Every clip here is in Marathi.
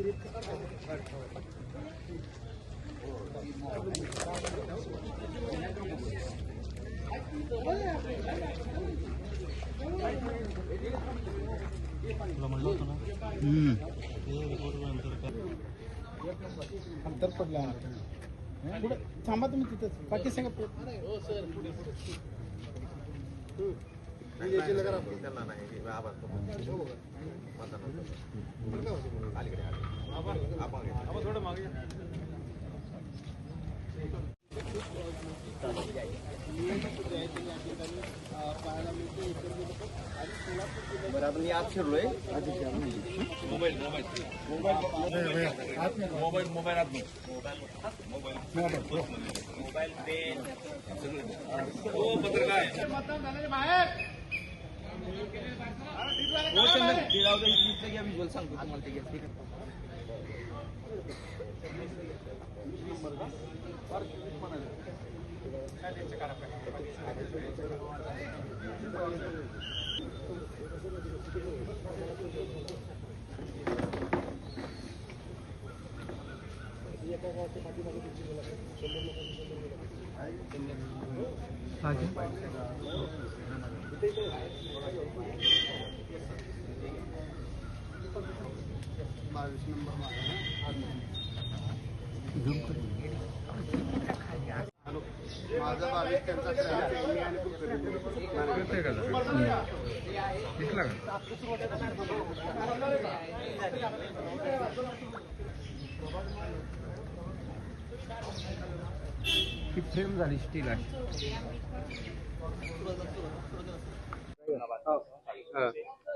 अंतर पडला पुढे थांबा तुम्ही तिथेच बाकी सांगा हो सर पुढे त्यांना नाही थोडं मागे बरं आपण आज फिरलोय मोबाईल पेन विज्युअल सांगतो तुम्हाला ते माझा 22 त्यांचा ही फ्रेम झाली स्टील आहे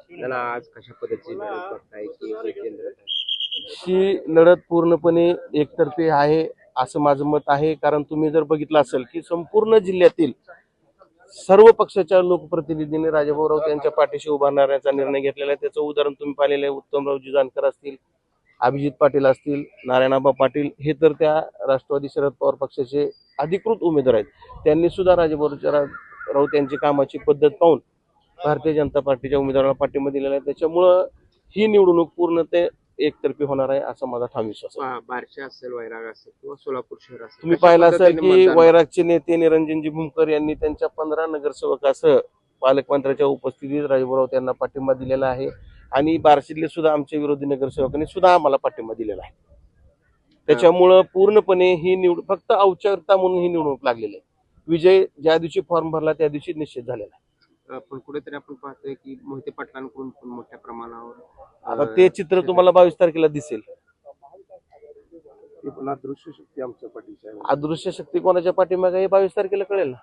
त्याला आज कशा पद्धतीची लढत बघताय की केंद्र ही लढत पूर्णपणे एकतर्फी आहे असं माझं मत आहे. कारण तुम्ही जर बघितलं असेल की संपूर्ण जिल्ह्यातील सर्व पक्षाच्या लोकप्रतिनिधींनी राजाभाऊ राऊत यांच्या पाठीशी उभारण्याचा निर्णय घेतलेला आहे. त्याचं उदाहरण तुम्ही पाहिलेलं आहे. उत्तमरावजी जानकर असतील, अभिजित पाटील असतील, नारायणआबा पाटील हे तर त्या राष्ट्रवादी शरद पवार पक्षाचे अधिकृत उमेदवार आहेत. त्यांनी सुद्धा राजाभाऊ राऊत यांची कामाची पद्धत पाहून भारतीय जनता पार्टीच्या उमेदवाराला पाठिंबा दिलेला आहे. त्याच्यामुळं ही निवडणूक पूर्ण ते एकतर्फी होणार आहे असं माझा ठाम विश्वास आहे. बार्शी असेल, वैराग असेल किंवा सोलापूर शहर असेल, तुम्ही पाहिलं असेल की वैरागचे नेते निरंजनजी भूमकर यांनी त्यांच्या 15 नगरसेवकासह पालकमंत्र्याच्या उपस्थितीत राजाभाऊ राऊत यांना पाठिंबा दिलेला आहे. आणि बार्शीतले सुद्धा आमचे विरोधी नगरसेवकांनी सुद्धा आम्हाला पाठिंबा दिलेला आहे. त्याच्यामुळं पूर्णपणे ही फक्त औपचारिकता म्हणून ही निवडणूक लागलेली आहे. विजय ज्या दिवशी फॉर्म भरला त्या दिवशी निश्चित झालेला आहे. पण कुठेतरी आपण पाहतोय की मोहिते पाटलांकडून पण मोठ्या प्रमाणावर आता ते चित्र तुम्हाला 22 तारखेला दिसेल. अदृश्य शक्ती आमच्या पाठीशी आहे. अदृश्य शक्ती कोणाच्या पाठीमागे हे 22 तारखेला कळेल ना.